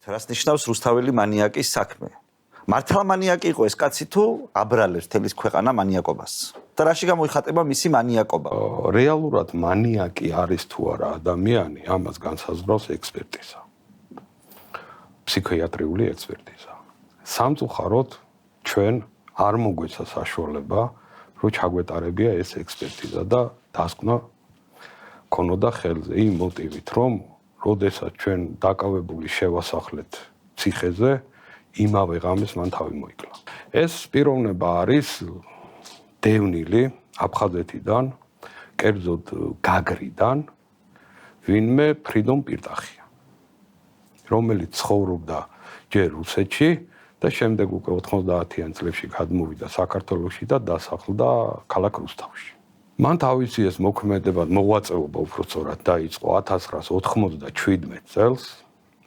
რას ნიშნავს რუსთაველი მანიაკის საქმე? მართლა მანიაკი იყო ეს კაცი თუ აბრალებს თელის ქვეყანა მანიაკობას? და რაში გამოიხატება მისი მანიაკობა? რეალურად მანიაკი არის თუ არა ადამიანი, ამას განსაზღვრავს ექსპერტიზა. ფსიქიატრიული ექსპერტიზა. სამწუხაროდ ჩვენ არ მოგვეცა საშუალება, რომ ჩაგვეტარებია ეს ექსპერტიზა და დასკვნა ქონოდა ხელზე იმ მოტივით, რომ როდესაც ჩვენ დაკავებული შევასახლეთ ციხეზე, იმავე ღამეს მან თავი მოიკლა. ეს პიროვნება არის დევნილი აფხაზეთიდან, კერძოდ გაგრიდან, ვინმე ფრიდონ პირტახია, რომელიც ცხოვრობდა ჯერ რუსეთში და შემდეგ უკვე 90-იან წლებში გადმოვიდა საქართველოში და დასახლდა ქალაქ რუსთავში. მან თავისი ეს მოქმედება მოღვაწეობა უბრალოდ დაიწყო 1997 წელს.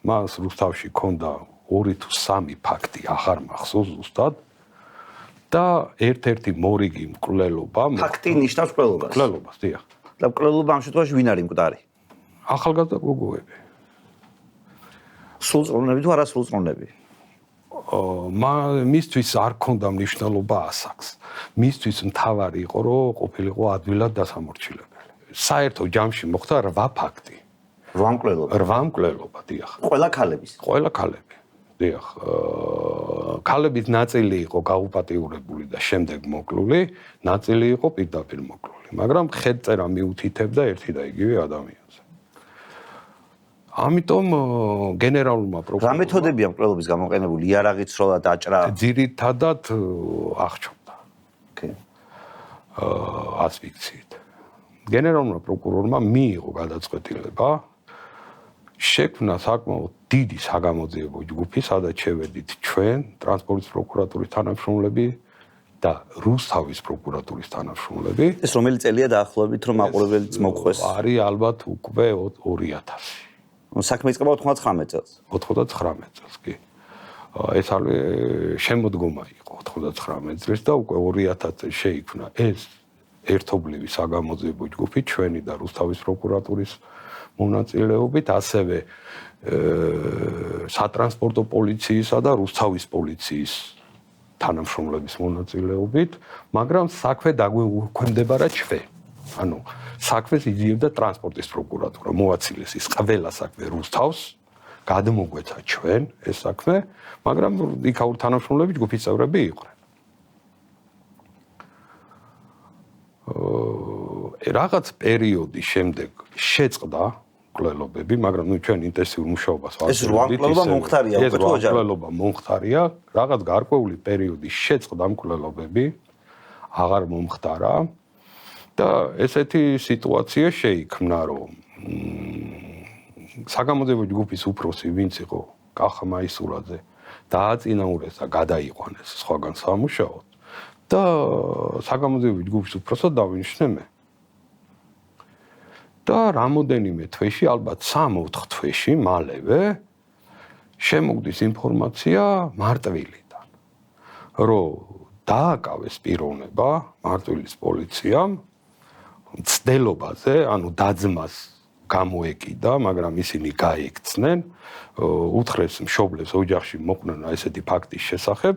მას რუსთავში ჰქონდა 2 თუ 3 ფაქტი, აღარ მახსოვს ზუსტად. და ერთ-ერთი მორიგი მკვლელობა. ფაქტი ნიშნავს მკვლელობას. მკვლელობას, დიახ. და მკვლელობა ამ შემთხვევაში ვინ არის მკვდარი? ახალგაზრდა გოგოები. სრულწლოვნები თუ არასრულწლოვნები? მისთვის არ ქონდა მნიშვნელობა ასაკს. მისთვის მთავარი იყო, რომ ყოფილიყო ადვილად დასამორჩილებელი. საერთო ჯამში მოხდა 8 ფაქტი. 8 მკვლელობა. 8 მკვლელობა, დიახ. ყველა ქალების. ყველა ქალები. დიახ. ქალების ნაწილი იყო გაუპატიურებული და შემდეგ მოკლული, ნაწილი იყო პირდაპირ მოკლული, მაგრამ ხელწერა მიუთითებდა ერთი და იგივე ადამიანზე. ამიტომ გენერალურმა პროკურორმა რა მეთოდებია მკვლელობის გამოყენებული? იარაღით სროლა დაჭრა? ძირითადად აღჭურდა. ოკეი. ასფიქსიით. გენერალურმა პროკურორმა მიიღო გადაწყვეტილება შექმნა საკმაოდ დიდი საგამოძიებო ჯგუფი, სადაც შევედით ჩვენ, ტრანსპორტის პროკურატურის თანამშრომლები და რუსთავის პროკურატურის თანამშრომლები. ეს რომელი წელია დაახლოებით, რომ მაყურებელიც მოგხვეს? არის ალბათ უკვე 2000. საქმე იწყება 99 წელს. 99 წელს, კი. ეს არის შემოდგომა იყო 99 წელს და უკვე 2000 წელს შეიქმნა ეს ერთობლივი საგამოძიებო ჯგუფი ჩვენი და რუსთავის პროკურატურის მონაწილეობით, ასევე სატრანსპორტო პოლიციისა და რუსთავის პოლიციის თანამშრომლების მონაწილეობით, მაგრამ საქმე დაგვექვემდებარა ჩვენ. ანუ საქმეს იძიებდა ტრანსპორტის პროკურატურა, მოაცილეს ის ყველა საქმე რუსთავს, გადმოგვეცა ჩვენ ეს საქმე, მაგრამ იქაური თანამშრომლები ჯგუფის წევრები იყვნენ. რაღაც პერიოდის შემდეგ შეწყდა მკვლელობები, მაგრამ ჩვენ ინტენსიურ მუშაობას ვახდით. ეს 8 მკვლელობა მომხდარია უკვე თუ ოჯახი? ეს მკვლელობა მომხდარია, რაღაც გარკვეული პერიოდის შეწყდა მკვლელობები, აღარ მომხდარა და ესეთი სიტუაცია შეიქმნა, რომ საგამოძიებო ჯგუფის უფროსი, ვინც იყო კახა მაისურაძე, დააწინაურეს და გადაიყვანეს სხვაგან სამუშაოდ და საგამოძიებო ჯგუფის უფროსად დავინიშნე მე. და რამოდენიმე თვეში, ალბათ 3-4 თვეში მალევე შემოგდის ინფორმაცია მარტვილიდან, რომ დააკავეს პიროვნება მარტვილის პოლიციამ მცდელობაზე, ანუ დაძმას გამოეკიდა, მაგრამ ისინი გაექცნენ, უთხრეს მშობლებს ოჯახში მოყვნენ ესეთი ფაქტის შესახებ.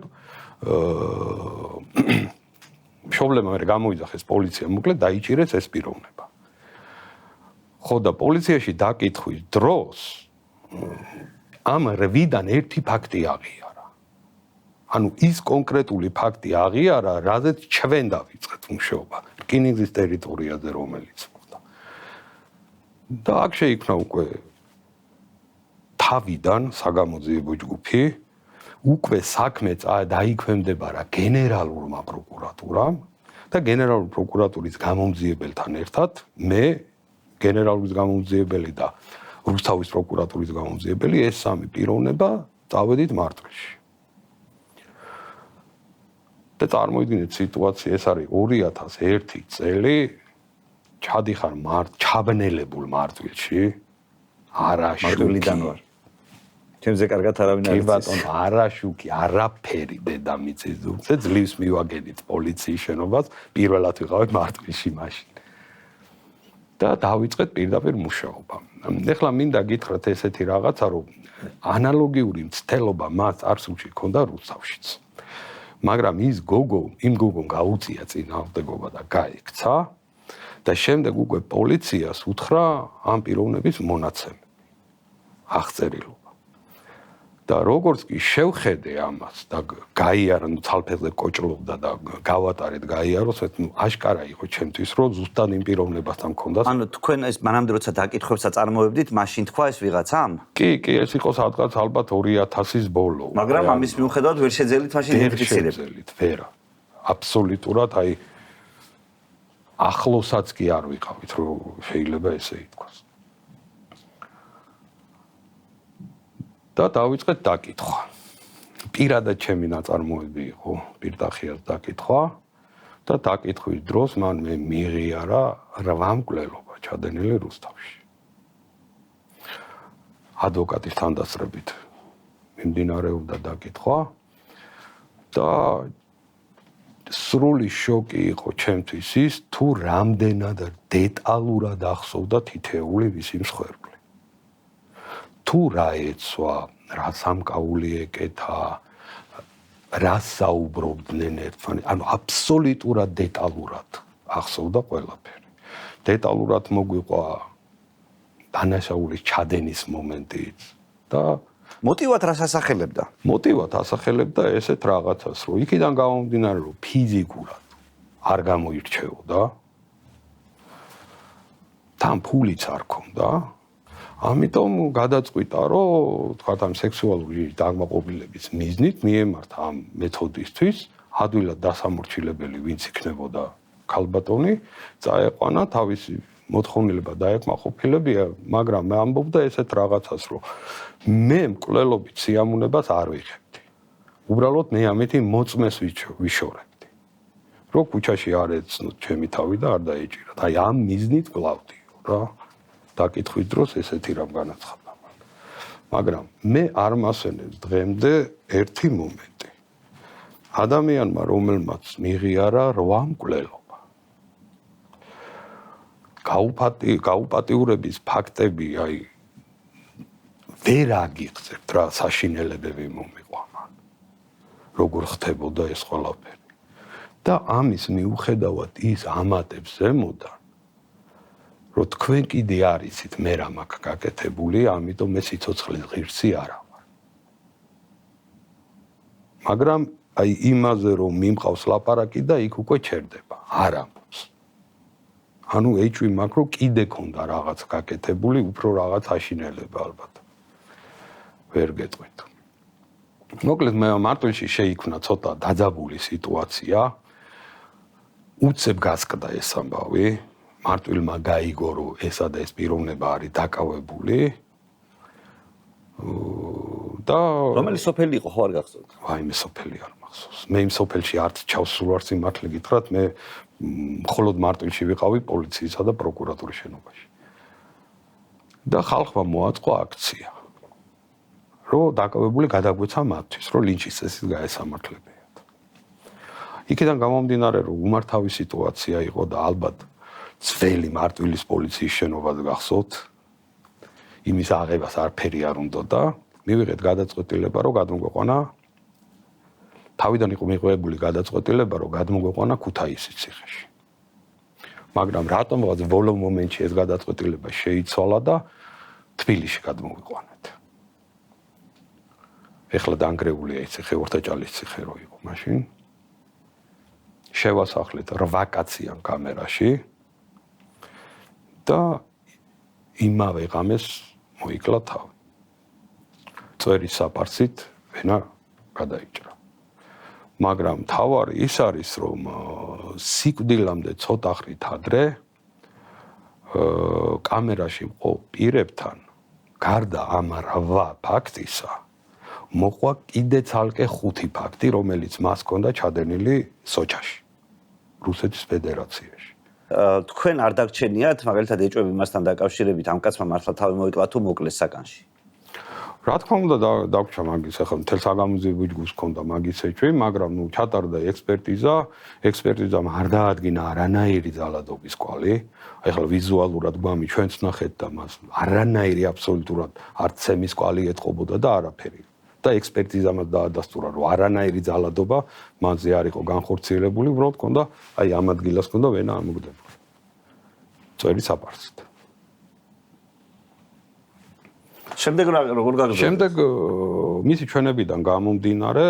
მშობლებმა მე გამოიძახეს პოლიცია, მოკლედ დაიჭირეს ეს პიროვნება. ხო და პოლიციაში დაკითხვის დროს ამ 8-დან ერთი ფაქტი აღიარა. ანუ ის კონკრეტული ფაქტი აღიარა, რაზეც ჩვენ დავიწყეთ მუშაობა რკინიგზის ტერიტორიაზე, რომელიც მოხდა. და აქ შეიქმნა უკვე თავიდან საგამოძიებო ჯგუფი, უკვე საქმე დაიქვემდებარა გენერალურმა პროკურატურამ და გენერალური პროკურატურის გამომძიებელთან ერთად მე გენერალურის გამომძიებელი და რუსთავის პროკურატურის გამომძიებელი, ეს სამი პიროვნება წავედით მარტვილში. და წარმოიდგინეთ სიტუაცია, ეს არის 2001 წელი, ჩადიხარ ჩაბნელებულ მარტვილში, მარტვილიდან ვარ. ჩემზე კარგად არავინ არ იცის. კი ბატონო, არაშუქი, არაფერი დედამიწის ძუძე, ძლივს მივაგენით პოლიციის შენობას, პირველად ვიყავით მარტვილში მაშინ. და დავიწყეთ პირდაპირ მუშაობა. ეხლა მინდა გითხრათ ესეთი რაღაცა, რომ ანალოგიური მცდელობა მას წარსულში ჰქონდა რუსთავშიც. მაგრამ ის იმ გოგომ გაუწია წინააღმდეგობა და გაიქცა და შემდეგ უკვე პოლიციას უთხრა ამ პიროვნების მონაცემები. აღწერილობა. და როგორც კი შევხედე ამას და გაიარა, თალფეზე კოჭლობდა და გავატარეთ გაიაროს, აშკარა იყო ჩემთვის, რომ ზუსტად იმ პიროვნებასთან მქონდა. ანუ თქვენ ეს მანამდე როცა დაკითხვებსაც წარმოებდით, მაშინ თქვა ეს ვიღაცამ? კი, ეს იყო სადღაც ალბათ 2000-ის ბოლო. მაგრამ ამის მიუხედავად ვერ შეძელით მაშინ იდენტიფიცირებით. ვერა. აბსოლუტურად, ახლოსაც კი არ ვიყავით, რომ შეიძლება ესე ითქვას. და დავიწყეთ დაკითხვა. პირადად ჩემი ნაწარმოები იყო, პირდახიას დაკითხვა და დაკითხვის დროს მან მე მიიღიარა 8 მკვლელობა ჩადენილი რუსთავში. ადვოკატის თანდასწრებით მიმდინარეობდა დაკითხვა და სრული შოკი იყო ჩემთვის ის, თუ რამდენად დეტალურად ახსოვდა თითეული მისი მსხვერპლი. თუ რა ეცვა, რა სამკაული ეკეთა, რა საუბრობდნენ ერთმანეთს, ანუ აბსოლუტურად დეტალურად ახსოვდა ყველაფერი. დეტალურად მოგვიყვა დანაშაულის ჩადენის მომენტიც და მოტივად რას ასახელებდა? მოტივად ასახელებდა ესეთ რაღაცას, რომ იქიდან გამომდინარე, რომ ფიზიკურად არ გამოირჩეოდა, თან ფულიც არ ქონდა. ამიტომ გადაწყვიტა, რომ თქვათ ამ სექსუალური დაკმაყოფილების მიზნით მიემართა ამ მეთოდისთვის ადვილად დასამორჩილებელი ვინც იქნებოდა ქალბატონი, წაეყვანა თავისი მოთხოვნილება დაეკმაყოფილებია, მაგრამ მე ამბობდა ესეთ რაღაცას, რომ მე მკვლელობით სიამოვნებას არ ვიღებდი. უბრალოდ მე ამეთი მოწმეს ვიშორებდი. რომ ქუჩაში არ ეცნოთ ჩემი თავი და არ დაეჭირათ. ამ მიზნით გლავდიო რა. დაკითხვის დროს ესეთი რამ განაცხადა. მაგრამ მე არ მასენებს დღემდე ერთი მომენტი. ადამიანმა, რომელმაც მიიღიარა 8 მკვლელობა. გაუპატიურების ფაქტები, ვერ აგიღწევთ რა საშინელებები მომიყვა მან. როგორ ხდებოდა ეს ყველაფერი. და ამის მიუხედავად ის ამატებს ზემოდან რომ თქვენ კიდე არიცით მე რა მაქვს გაკეთებული, ამიტომ მე სიცოცხლის ღირსი არა ვარ. მაგრამ იმაზე რომ მიმყავს ლაპარაკი და იქ უკვე ჩერდება, არ ამბობს. ანუ ეჭვი მაქვს რომ კიდე ქონდა რაღაც გაკეთებული, უფრო რაღაც აშინელება ალბათ. ვერ გეტყვით. მოკლედ მე მარტვილში შეიქმნა ცოტა დაძაბული სიტუაცია. უცებ გასკდა ეს ამბავი. მარტვილმა გაიგო, რომ ესა და ეს პიროვნება არის დაკავებული და რომელი სოფელი იყო, ხო არ გახსოვთ? ვაიმე სოფელი არ მახსოვს. მე იმ სოფელში არც ჩავსულ ვარ სიმართლე გითხრათ, მე მხოლოდ მარტვილში ვიყავი პოლიციისა და პროკურატურის შენობაში. და ხალხმა მოაწყო აქცია, რომ დაკავებული გადაგვეცა მათთვის, რომ ლინჩის წესით გაესამართლებიათ. იქიდან გამომდინარე, რომ უმართავი სიტუაცია იყო და ალბათ ძველი მარტვილის პოლიციის შენობაზე გახსოვთ, იმის აღებას არაფერი არ უნდა და მივიღეთ გადაწყვეტილება, რომ გადმოგვეყვანა თავიდან იყო მიღებული გადაწყვეტილება, რომ გადმოგვეყვანა ქუთაისის ციხეში. მაგრამ რატომღაც ბოლო მომენტში ეს გადაწყვეტილება შეიცვალა და თბილისში გადმოვიყვანეთ. ეხლა დანგრეულია ის ციხე, ორთაჭალის ციხე რო იყო მაშინ. შევასახლეთ 8 კაციან კამერაში. და იმავე ღამეს მოიკლა თავი. წვერის საფარცით ვენა გადაიჭრა. მაგრამ თავარი ის არის, რომ სიკვდილამდე ცოტა ხნით ადრე კამერაში მყოფ პირებთან გარდა ამ 8 ფაქტისა მოყვა კიდე ცალკე 5 ფაქტი, რომელიც მას ჰქონდა ჩადენილი სოჭაში, რუსეთის ფედერაციაში. თქვენ არ დაგჩენიათ, მაგალითად ეჭვები მასთან დაკავშირებით ამ კაცმა მართლა თავი მოიკლა თუ მოკლეს საკანში? რა თქმა უნდა დაგვრჩა მაგის ახლა მთელ საგამოძიებო ჯგუფს ჰქონდა მაგის ეჭვი, მაგრამ ჩატარდა ექსპერტიზამ არ დაადგინა არანაირი ძალადობის კვალი. ახლა ვიზუალურად გვამი ჩვენც ნახეთ და მას არანაირი აბსოლუტურად არც ცემის კვალი ეთყობოდა და არაფერი. და ექსპერტიზამაც დაადასტურა, რომ არანაირი ძალადობა მანზე არ იყო განხორციელებული, უბრალოდ ჰქონდა, აი ამ ადგილას ჰქონდა ვენა ამოგდებული. წვერი საფარცით. შემდეგ როგორ გაგრძელდა? შემდეგ მისი ჩვენებიდან გამომდინარე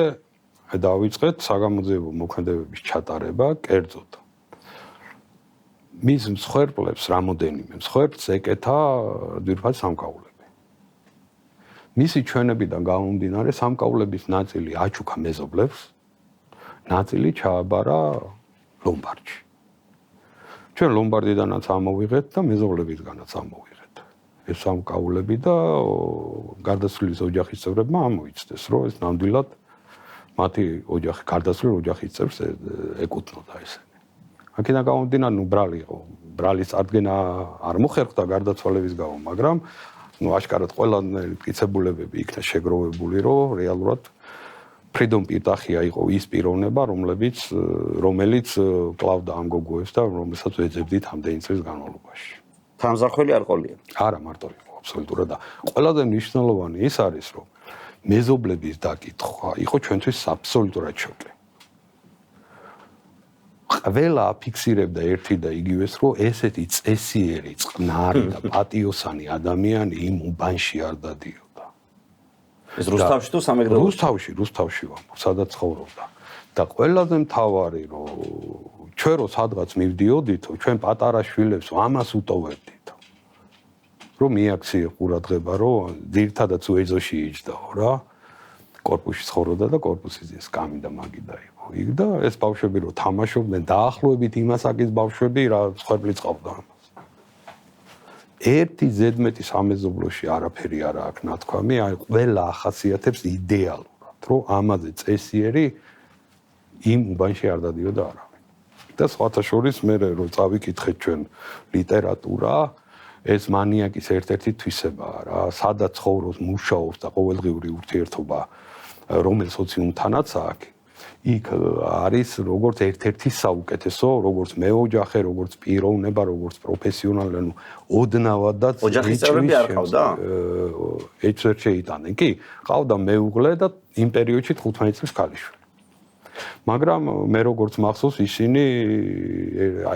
დავიწყეთ საგამოძიებო მოქმედებების ჩატარება კერძოდ. მის მსხვერპლებს რამოდენიმე მსხვერპლს ეკეთა ძირფად სამკაულები. მისი ჩვენებიდან გამომდინარე სამკაულების ნაწილი აჩუქა მეზობლებს, ნაწილი ჩააბარა ლომბარდში. ჩვენ ლომბარდიდანაც ამოვიღეთ და მეზობლებისგანაც ამოვიღეთ. ეს სამკაულები და გარდაცვლილის ოჯახის წევრებმა ამოიცნეს, რომ ეს ნამდვილად მათი ოჯახი, გარდაცვლილ ოჯახის წევრს ეკუთვნოდა ესენი. აქედან გამომდინარე, ბრალი იყო. ბრალის წარდგენა არ მოხერხდა გარდაცვალების გამო, მაგრამ აშკარად ყველანაირი მტკიცებულებები იქნა შეგროვებული, რომ რეალურად ფრიდომ პირდახია იყო ის პიროვნება, რომელიც კლავდა ამ გოგოებს და რომელსაც ვეძებდით ამდენი წლის განმავლობაში. თანამზრახველი არ ყოლია. არა მარტო იყო აბსოლუტურად და ყველაზე მნიშვნელოვანი ის არის, რომ მეზობლების დაკითხვა იყო ჩვენთვის აბსოლუტურად შოკი. ყველა აფიქსირებდა ერთი და იგივეს, რომ ესეთი წესიერი, წყნარი და პატიოსანი ადამიანი იმ უბანში არ დადიოდა. ეს რუსთავში თუ სამეგრელოში? რუსთავში ვამბობ, სადაც ცხოვრობდა. და ყველაზე მთავარი, რომ ჩვენ რო სადღაც მივდიოდითო, ჩვენ პატარა შვილებს ამას უტოვებდით. რომ მიაქციე ყურადღება, რომ ძირთადად უეზოში იჯდაო რა. კორპუსში ცხოვრობდა და კორპუსის ეს კამი და მაგი დაიყო. იქ და ეს ბავშვები რო თამაშობდნენ, დაახლოებით იმასაკის ბავშვები რა მსხვერპლი წყავდა ამას. ერთი ზედმეტი სამეზობლოში არაფერი არა აქვს ნათქვამი, აი ყველა ახასიათებს იდეალურად, რომ ამაზე წესიერი იმ უბანში არ დადიოდა არავინ. და სხვათა შორის მე რო წავიკითხეთ ჩვენ ლიტერატურა, ეს მანიაკის ერთ-ერთი თვისებაა რა, სადაც ცხოვრობს, მუშაობს და ყოველდღიური ურთიერთობა რომელ სოციუმთანაც აქვს, იქ არის როგორც ერთ-ერთი საუკეთესო, როგორც მეოჯახე, როგორც პიროვნება, როგორც პროფესიონალი, ანუ ოდნავადაც ოჯახის წევრები არ ყავდა? ეჭვს ვერ შეიტანენ. კი, ყავდა მეუღლე და იმ პერიოდში 15 წლის ქალიშვილი. მაგრამ მე როგორც მახსოვს ისინი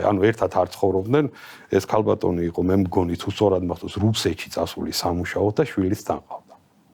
ანუ ერთად არ ცხოვრობდნენ, ეს ქალბატონი იყო, მე მგონი თუ სწორად მახსოვს, რუსეთში წასული სამუშაოდ და შვილიც თან ყავდა.